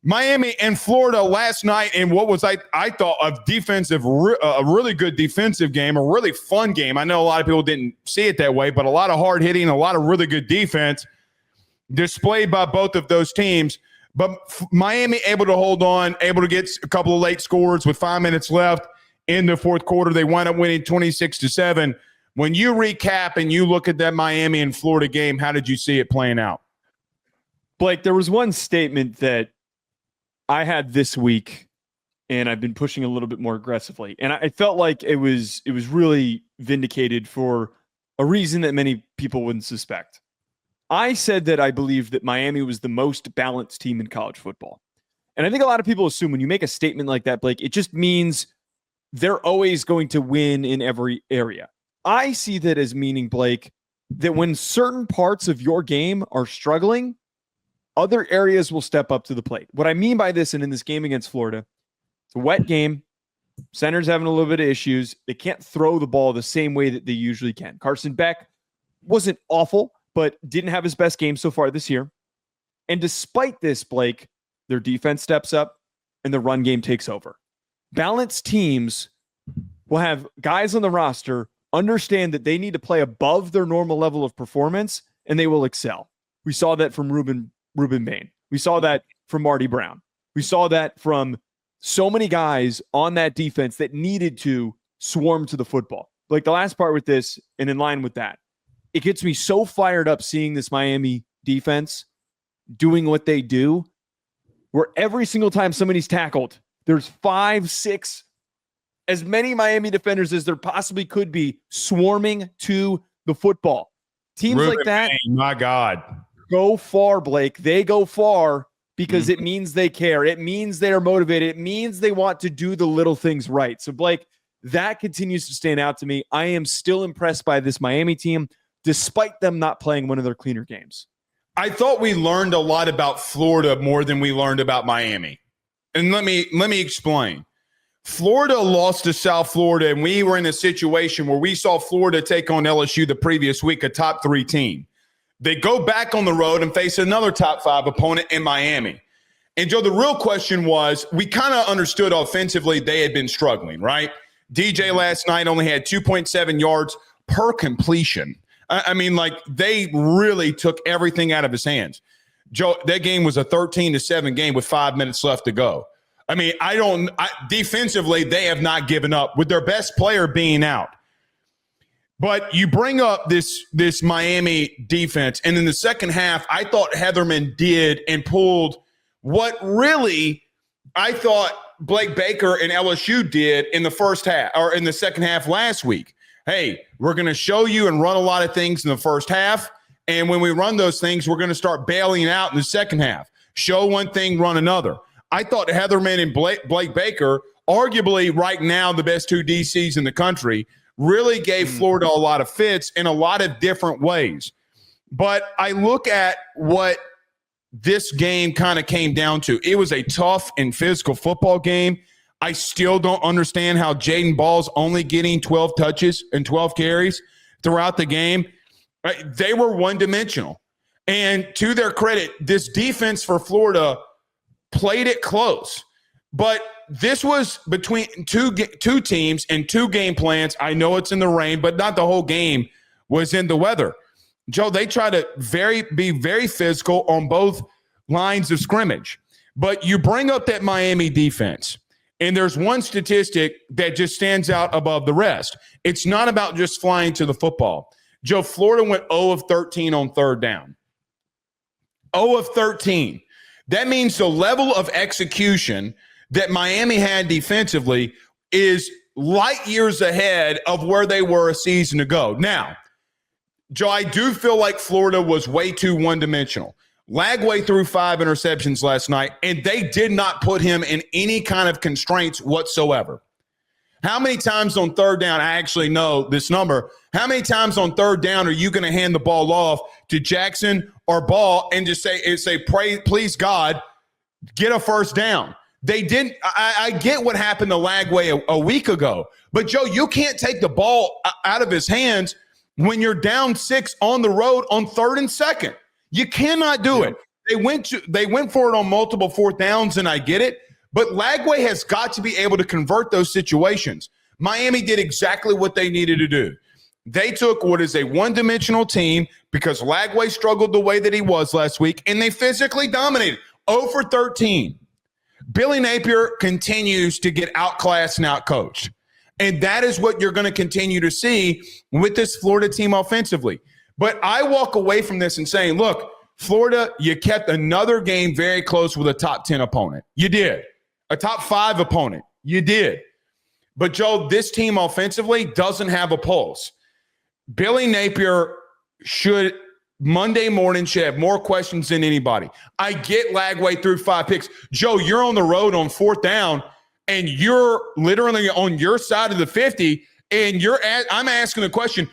Miami and Florida last night in what was, I thought, a really good defensive game, a really fun game. I know a lot of people didn't see it that way, but a lot of hard hitting, a lot of really good defense displayed by both of those teams. But Miami able to hold on, able to get a couple of late scores with 5 minutes left in the fourth quarter. They wind up winning 26-7. When you recap and you look at that Miami and Florida game, how did you see it playing out? Blake, there was one statement that I had this week, and I've been pushing a little bit more aggressively. And I felt like it was really vindicated for a reason that many people wouldn't suspect. I said that I believed that Miami was the most balanced team in college football. And I think a lot of people assume when you make a statement like that, Blake, it just means they're always going to win in every area. I see that as meaning, Blake, that when certain parts of your game are struggling, other areas will step up to the plate. What I mean by this, and in this game against Florida, it's a wet game. Center's having a little bit of issues. They can't throw the ball the same way that they usually can. Carson Beck wasn't awful, but didn't have his best game so far this year. And despite this, Blake, their defense steps up and the run game takes over. Balanced teams will have guys on the roster understand that they need to play above their normal level of performance, and they will excel. We saw that from Rueben Bain. We saw that from Marty Brown. We saw that from so many guys on that defense that needed to swarm to the football. Like the last part with this, and in line with that, it gets me so fired up seeing this Miami defense doing what they do, where every single time somebody's tackled, there's 5, 6, as many Miami defenders as there possibly could be swarming to the football. Teams Rueben like that, Bain, my God, go far, Blake. They go far because it means they care. It means they are motivated. It means they want to do the little things right. So, Blake, that continues to stand out to me. I am still impressed by this Miami team, despite them not playing one of their cleaner games. I thought we learned a lot about Florida more than we learned about Miami. And let me explain. Florida lost to South Florida, and we were in a situation where we saw Florida take on LSU the previous week, a top 3 team. They go back on the road and face another top 5 opponent in Miami. And, Joe, the real question was, we kind of understood offensively they had been struggling, right? DJ last night only had 2.7 yards per completion. I mean, like, they really took everything out of his hands. Joe, that game was a 13-7 game with 5 minutes left to go. I mean, defensively, they have not given up with their best player being out. But you bring up this Miami defense, and in the second half, I thought Heatherman did and pulled what really I thought Blake Baker and LSU did in the first half or in the second half last week. Hey, we're going to show you and run a lot of things in the first half, and when we run those things, we're going to start bailing out in the second half. Show one thing, run another. I thought Heatherman and Blake Baker, arguably right now the best 2 DCs in the country, really gave Florida a lot of fits in a lot of different ways. But I look at what this game kind of came down to. It was a tough and physical football game. I still don't understand how Jaden Ball's only getting 12 touches and 12 carries throughout the game. They were one-dimensional. And to their credit, this defense for Florida played it close. But this was between two teams and 2 game plans. I know it's in the rain, but not the whole game was in the weather. Joe, they try to be very physical on both lines of scrimmage. But you bring up that Miami defense, and there's one statistic that just stands out above the rest. It's not about just flying to the football. Joe, Florida went 0 of 13 on third down. 0 of 13. That means the level of execution that Miami had defensively is light years ahead of where they were a season ago. Now, Joe, I do feel like Florida was way too one-dimensional. Lagway threw 5 interceptions last night, and they did not put him in any kind of constraints whatsoever. How many times on third down, I actually know this number, how many times on third down are you going to hand the ball off to Jackson or Ball and just say, pray, please God, get a first down? They didn't. I get what happened to Lagway a week ago, but Joe, you can't take the ball out of his hands when you're down 6 on the road on 3rd and 2nd. You cannot do it. They went for it on multiple fourth downs, and I get it. But Lagway has got to be able to convert those situations. Miami did exactly what they needed to do. They took what is a one-dimensional team because Lagway struggled the way that he was last week, and they physically dominated. 0 for 13. Billy Napier continues to get outclassed and outcoached. And that is what you're going to continue to see with this Florida team offensively. But I walk away from this and saying, look, Florida, you kept another game very close with a top 10 opponent. You did. A top 5 opponent. You did. But, Joe, this team offensively doesn't have a pulse. Billy Napier should Monday morning should have more questions than anybody. I get Lagway through 5 picks. Joe, you're on the road on fourth down, and you're literally on your side of the 50, and I'm asking the question,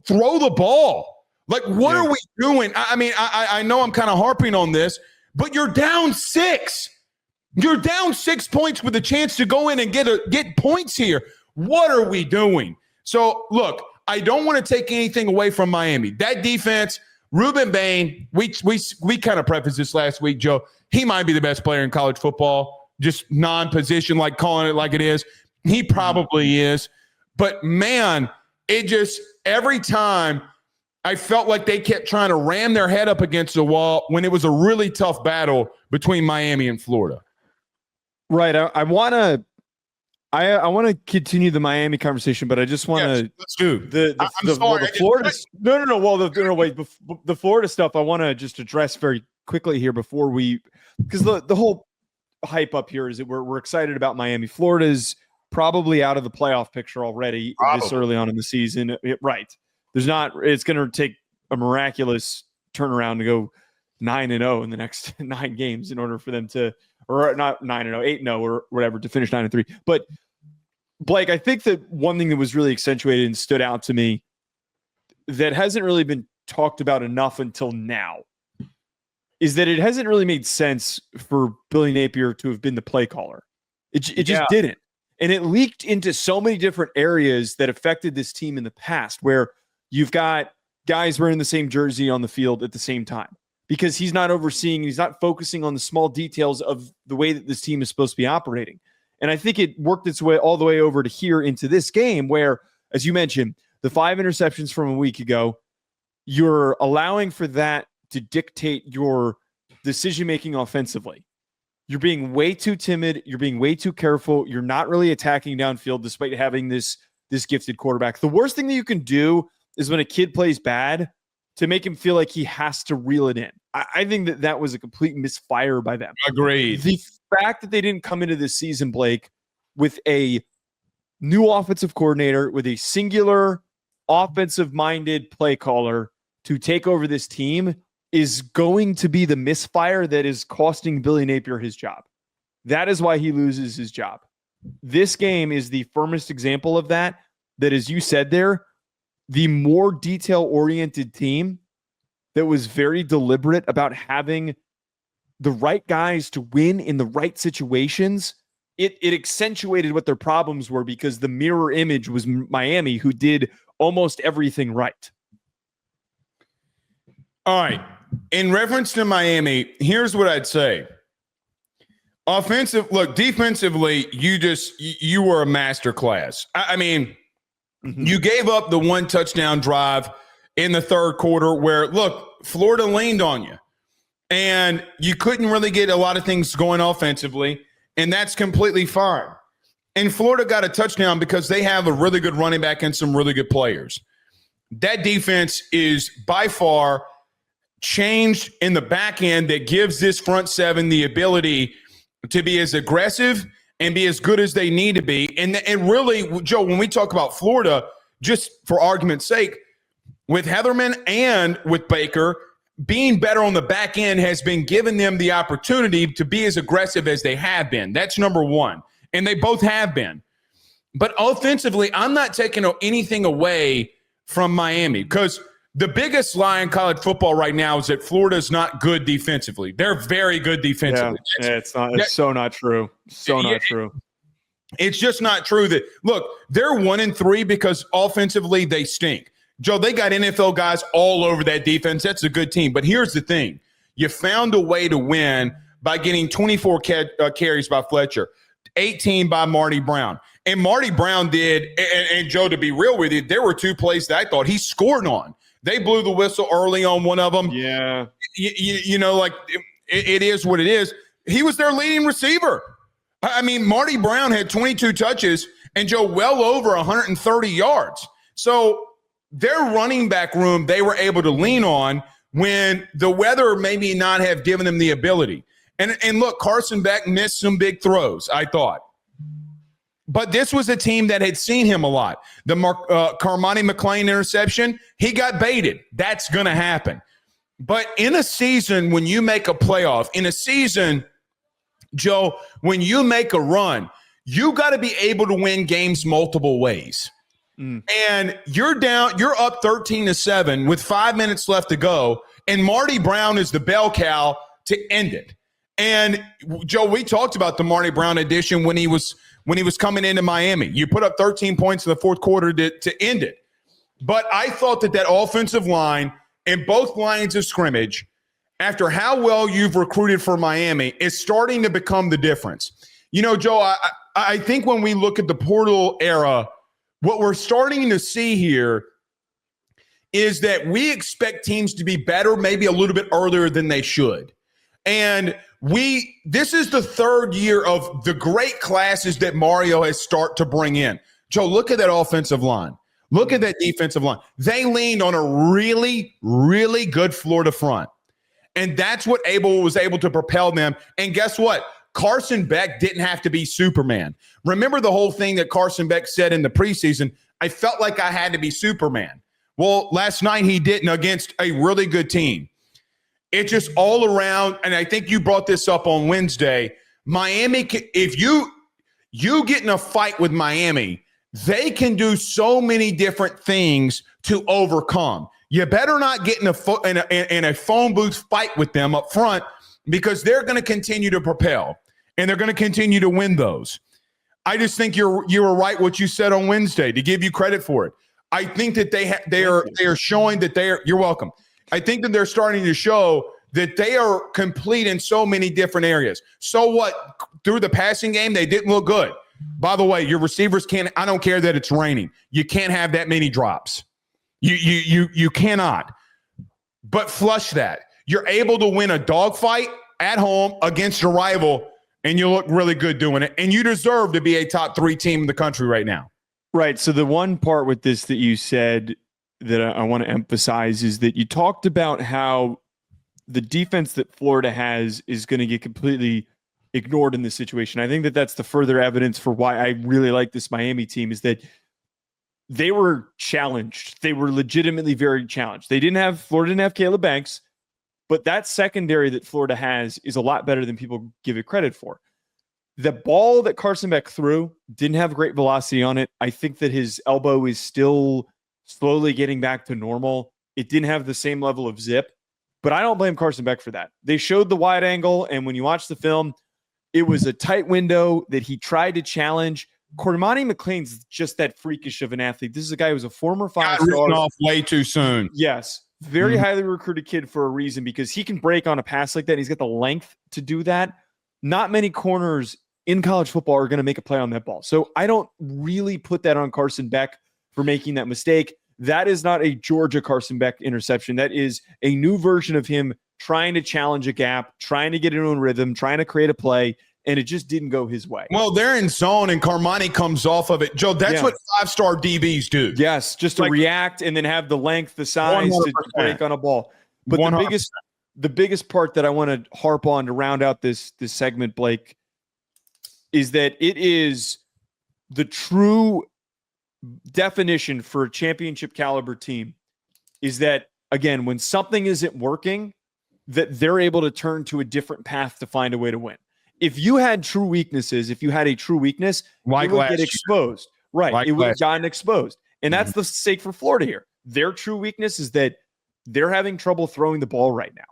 throw the ball. Like, what are we doing? I mean, I know I'm kind of harping on this, but you're down 6. You're down 6 points with a chance to go in and get points here. What are we doing? So, look, I don't want to take anything away from Miami. That defense, Rueben Bain, we kind of prefaced this last week, Joe. He might be the best player in college football, just non-position, like calling it like it is. He probably is. But, man, it just every time I felt like they kept trying to ram their head up against the wall when it was a really tough battle between Miami and Florida. Right. I want to continue the Miami conversation, but I just want to let's do the Florida. No. Well, wait. The Florida stuff I want to just address very quickly here before because the whole hype up here is that we're excited about Miami. Florida's probably out of the playoff picture already this early on in the season. Right. It's going to take a miraculous turnaround to go 9-0 in the next 9 games in order for them to, or not 9-0, 8-0 or whatever, to finish 9-3. But Blake, I think that one thing that was really accentuated and stood out to me that hasn't really been talked about enough until now is that it hasn't really made sense for Billy Napier to have been the play caller. It just didn't. And it leaked into so many different areas that affected this team in the past, where you've got guys wearing the same jersey on the field at the same time because he's not overseeing, he's not focusing on the small details of the way that this team is supposed to be operating. And I think it worked its way all the way over to here into this game where, as you mentioned, the 5 interceptions from a week ago, you're allowing for that to dictate your decision-making offensively. You're being way too timid. You're being way too careful. You're not really attacking downfield despite having this gifted quarterback. The worst thing that you can do is when a kid plays bad to make him feel like he has to reel it in. I think that was a complete misfire by them. Agreed. The fact that they didn't come into this season, Blake, with a new offensive coordinator, with a singular offensive-minded play caller to take over this team is going to be the misfire that is costing Billy Napier his job. That is why he loses his job. This game is the firmest example of that, as you said there, the more detail-oriented team that was very deliberate about having the right guys to win in the right situations, it accentuated what their problems were because the mirror image was Miami, who did almost everything right. All right. In reference to Miami, here's what I'd say. Defensively, you were a masterclass. I mean, you gave up the 1 touchdown drive in the third quarter where, look, Florida leaned on you. And you couldn't really get a lot of things going offensively, and that's completely fine. And Florida got a touchdown because they have a really good running back and some really good players. That defense is by far changed in the back end that gives this front seven the ability to be as aggressive and be as good as they need to be. And really, Joe, when we talk about Florida, just for argument's sake, with Heatherman and with Baker, being better on the back end has been giving them the opportunity to be as aggressive as they have been. That's number one. And they both have been. But offensively, I'm not taking anything away from Miami because the biggest lie in college football right now is that Florida is not good defensively. They're very good defensively. Yeah, it's so not true. Not true. It's just not true that, look, they're 1-3 because offensively they stink. Joe, they got NFL guys all over that defense. That's a good team. But here's the thing. You found a way to win by getting 24 carries by Fletcher, 18 by Marty Brown. And Marty Brown did, and Joe, to be real with you, there were 2 plays that I thought he scored on. They blew the whistle early on one of them. Yeah. You know, like it is what it is. He was their leading receiver. I mean, Marty Brown had 22 touches and Joe well over 130 yards. So their running back room, they were able to lean on when the weather maybe not have given them the ability. And look, Carson Beck missed some big throws, I thought. But this was a team that had seen him a lot. The Carmani McClain interception, he got baited. That's going to happen. But in a season, when you make a playoff, in a season, Joe, when you make a run, you got to be able to win games multiple ways. And you're up 13-7 with 5 minutes left to go, and Marty Brown is the bell cow to end it. And Joe, we talked about the Marty Brown edition when he was coming into Miami. You put up 13 points in the fourth quarter to end it. But I thought that offensive line and both lines of scrimmage, after how well you've recruited for Miami, is starting to become the difference. You know, Joe, I think when we look at the portal era, what we're starting to see here is that we expect teams to be better maybe a little bit earlier than they should. And this is the 3rd year of the great classes that Mario has started to bring in. Joe, look at that offensive line. Look at that defensive line. They leaned on a really, really good Florida front. And that's what was able to propel them. And guess what? Carson Beck didn't have to be Superman. Remember the whole thing that Carson Beck said in the preseason? I felt like I had to be Superman. Well, last night he didn't against a really good team. It's just all around, and I think you brought this up on Wednesday. Miami, if you get in a fight with Miami, they can do so many different things to overcome. You better not get in a phone booth fight with them up front, because they're going to continue to propel and they're going to continue to win those. I just think you were right what you said on Wednesday, to give you credit for it. I think that they are showing that you're welcome. I think that they're starting to show that they are complete in so many different areas. So what? Through the passing game, they didn't look good. By the way, your receivers can't. I don't care that it's raining. You can't have that many drops. You cannot. But flush that. You're able to win a dogfight at home against a rival, and you look really good doing it. And you deserve to be a top 3 team in the country right now. Right. So the one part with this that you said that I want to emphasize is that you talked about how the defense that Florida has is going to get completely ignored in this situation. I think that that's the further evidence for why I really like this Miami team, is that they were challenged. They were legitimately very challenged. Florida didn't have Caleb Banks, but that secondary that Florida has is a lot better than people give it credit for. The ball that Carson Beck threw didn't have great velocity on it. I think that his elbow is still slowly getting back to normal. It didn't have the same level of zip, but I don't blame Carson Beck for that. They showed the wide angle, and when you watch the film, it was a tight window that he tried to challenge. Cormani McClain's just that freakish of an athlete. This is a guy who was a former 5-star. Got written off way too soon. Yes. Very highly recruited kid for a reason, because he can break on a pass like that. He's got the length to do that. Not many corners in college football are going to make a play on that ball. So I don't really put that on Carson Beck for making that mistake. That is not a Georgia Carson Beck interception. That is a new version of him trying to challenge a gap, trying to get into a rhythm, trying to create a play, and it just didn't go his way. Well, they're in zone, and Carmani comes off of it. Joe, that's what 5-star DBs do. Yes, just to react and then have the length, the size 100%. To break on a ball. But 100%. the biggest part that I want to harp on to round out this segment, Blake, is that it is the true definition for a championship caliber team is that, again, when something isn't working, that they're able to turn to a different path to find a way to win. If you had true weaknesses, if you had a true weakness, it would get exposed. Right. It would have gotten exposed. And that's the stake for Florida here. Their true weakness is that they're having trouble throwing the ball right now.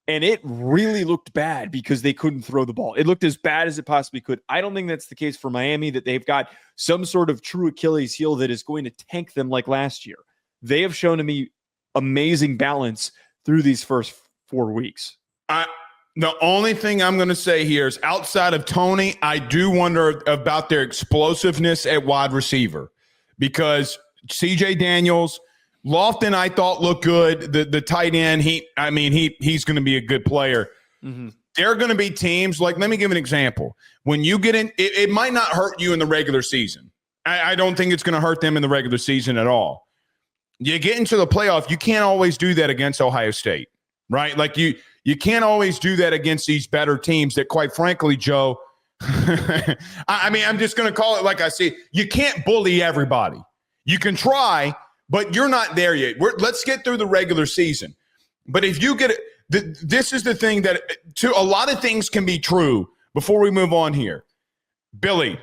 And it really looked bad because they couldn't throw the ball. It looked as bad as it possibly could. I don't think that's the case for Miami, that they've got some sort of true Achilles heel that is going to tank them like last year. They have shown to me amazing balance through these first 4 weeks. The only thing I'm going to say here is outside of Tony, I do wonder about their explosiveness at wide receiver because CJ Daniels, Lofton, I thought looked good. The tight end, he's going to be a good player. Mm-hmm. There are going to be teams like, let me give an example. When you get in, it might not hurt you in the regular season. I don't think it's going to hurt them in the regular season at all. You get into the playoff, you can't always do that against Ohio State, right? Like you can't always do that against these better teams that, quite frankly, Joe, I'm just going to call it like I see. You can't bully everybody. You can try, but you're not there yet. Let's get through the regular season. But if you get it, this is the thing that a lot of things can be true before we move on here. Billy,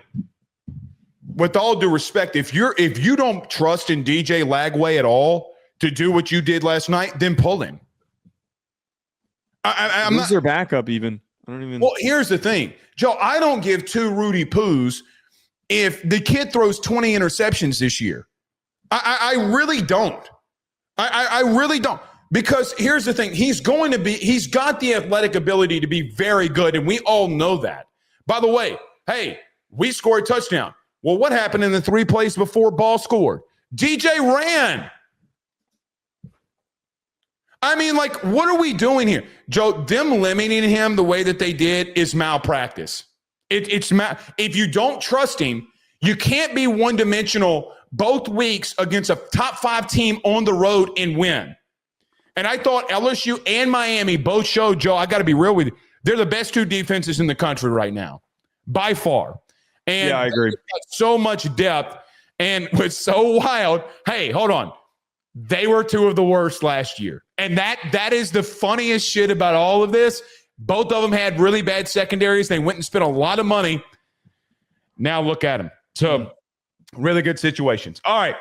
with all due respect, if you don't trust in DJ Lagway at all to do what you did last night, then pull him. I'm not their backup even. I don't even. Well, here's the thing, Joe. I don't give two Rudy Poos if the kid throws 20 interceptions this year. I really don't. I really don't. Because here's the thing. He's got the athletic ability to be very good, and we all know that. By the way, hey, we scored a touchdown. Well, what happened in the 3 plays before ball scored? DJ ran. I mean, like, what are we doing here? Joe, them limiting him the way that they did is malpractice. If you don't trust him, you can't be one-dimensional both weeks against a top 5 team on the road and win. And I thought LSU and Miami both showed, Joe, I got to be real with you, they're the best 2 defenses in the country right now, by far. And yeah, I agree. So much depth and was so wild. Hey, hold on. They were 2 of the worst last year. And that is the funniest shit about all of this. Both of them had really bad secondaries. They went and spent a lot of money. Now look at them. So really good situations. All right.